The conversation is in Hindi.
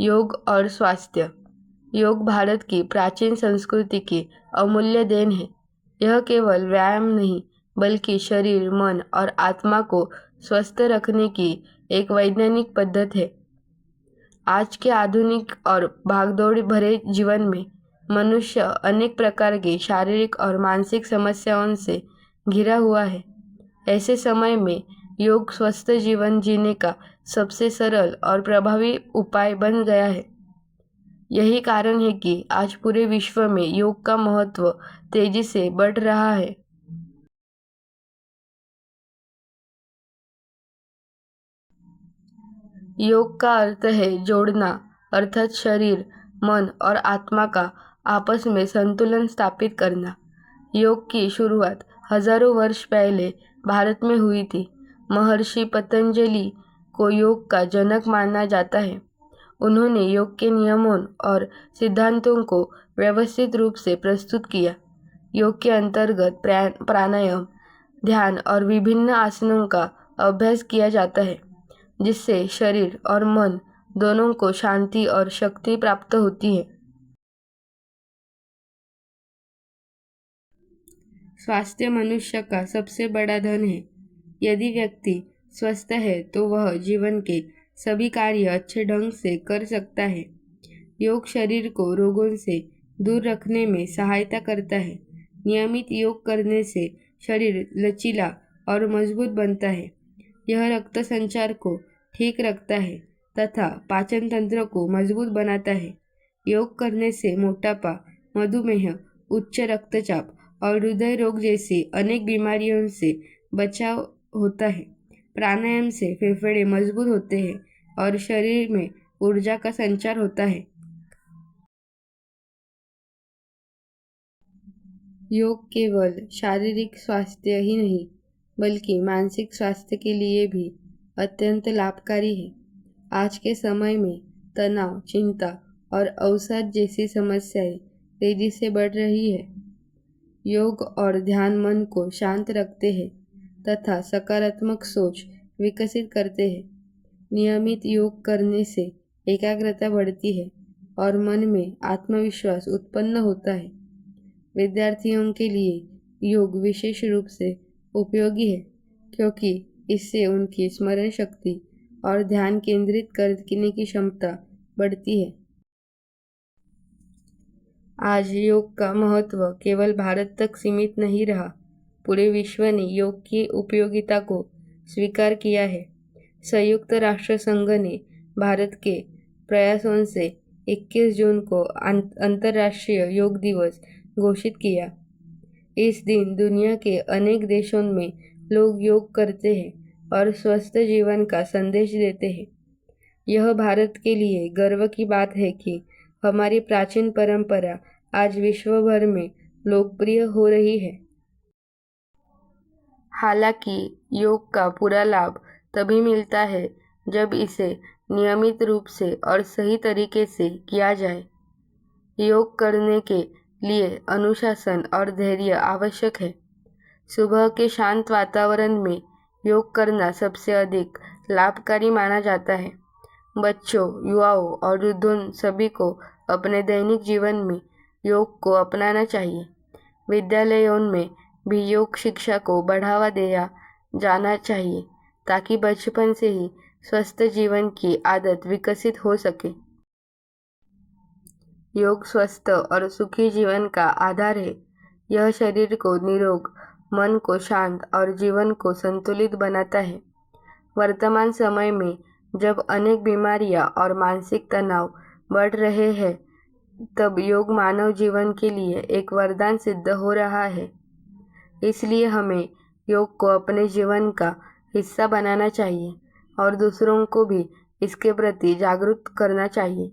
योग और स्वास्थ्य। योग भारत की प्राचीन संस्कृति की अमूल्य देन है। यह केवल व्यायाम नहीं बल्कि शरीर, मन और आत्मा को स्वस्थ रखने की एक वैज्ञानिक पद्धति है। आज के आधुनिक और भागदौड़ भरे जीवन में मनुष्य अनेक प्रकार की शारीरिक और मानसिक समस्याओं से घिरा हुआ है। ऐसे समय में योग स्वस्थ जीवन जीने का सबसे सरल और प्रभावी उपाय बन गया है। यही कारण है कि आज पूरे विश्व में योग का महत्व तेजी से बढ़ रहा है। योग का अर्थ है जोड़ना, अर्थात शरीर, मन और आत्मा का आपस में संतुलन स्थापित करना। योग की शुरुआत हजारों वर्ष पहले भारत में हुई थी। महर्षि पतंजलि को योग का जनक माना जाता है। उन्होंने योग के नियमों और सिद्धांतों को व्यवस्थित रूप से प्रस्तुत किया। योग के अंतर्गत प्राणायाम, ध्यान और विभिन्न आसनों का अभ्यास किया जाता है, जिससे शरीर और मन दोनों को शांति और शक्ति प्राप्त होती है। स्वास्थ्य मनुष्य का सबसे बड़ा धन है। यदि व्यक्ति स्वस्थ है तो वह जीवन के सभी कार्य अच्छे ढंग से कर सकता है। योग शरीर को रोगों से दूर रखने में सहायता करता है। नियमित योग करने से शरीर लचीला और मजबूत बनता है। यह रक्त संचार को ठीक रखता है तथा पाचन तंत्र को मजबूत बनाता है। योग करने से मोटापा, मधुमेह, उच्च रक्तचाप और हृदय रोग जैसी अनेक बीमारियों से बचाव होता है। प्राणायाम से फेफड़े मजबूत होते हैं और शरीर में ऊर्जा का संचार होता है। योग केवल शारीरिक स्वास्थ्य ही नहीं बल्कि मानसिक स्वास्थ्य के लिए भी अत्यंत लाभकारी है। आज के समय में तनाव, चिंता और अवसाद जैसी समस्याएं तेजी से बढ़ रही है। योग और ध्यान मन को शांत रखते हैं तथा सकारात्मक सोच विकसित करते हैं। नियमित योग करने से एकाग्रता बढ़ती है और मन में आत्मविश्वास उत्पन्न होता है। विद्यार्थियों के लिए योग विशेष रूप से उपयोगी है क्योंकि इससे उनकी स्मरण शक्ति और ध्यान केंद्रित करने की क्षमता बढ़ती है। आज योग का महत्व केवल भारत तक सीमित नहीं रहा। पूरे विश्व ने योग की उपयोगिता को स्वीकार किया है। संयुक्त राष्ट्र संघ ने भारत के प्रयासों से 21 जून को अंतर्राष्ट्रीय योग दिवस घोषित किया। इस दिन दुनिया के अनेक देशों में लोग योग करते हैं और स्वस्थ जीवन का संदेश देते हैं। यह भारत के लिए गर्व की बात है कि हमारी प्राचीन परंपरा आज विश्व भर में लोकप्रिय हो रही है। हालांकि योग का पूरा लाभ तभी मिलता है जब इसे नियमित रूप से और सही तरीके से किया जाए। योग करने के लिए अनुशासन और धैर्य आवश्यक है। सुबह के शांत वातावरण में योग करना सबसे अधिक लाभकारी माना जाता है। बच्चों, युवाओं और वृद्धों सभी को अपने दैनिक जीवन में योग को अपनाना चाहिए। विद्यालयों में भी योग शिक्षा को बढ़ावा दिया जाना चाहिए ताकि बचपन से ही स्वस्थ जीवन की आदत विकसित हो सके। योग स्वस्थ और सुखी जीवन का आधार है। यह शरीर को निरोग, मन को शांत और जीवन को संतुलित बनाता है। वर्तमान समय में जब अनेक बीमारियां और मानसिक तनाव बढ़ रहे हैं, तब योग मानव जीवन के लिए एक वरदान सिद्ध हो रहा है। इसलिए हमें योग को अपने जीवन का हिस्सा बनाना चाहिए और दूसरों को भी इसके प्रति जागरूक करना चाहिए।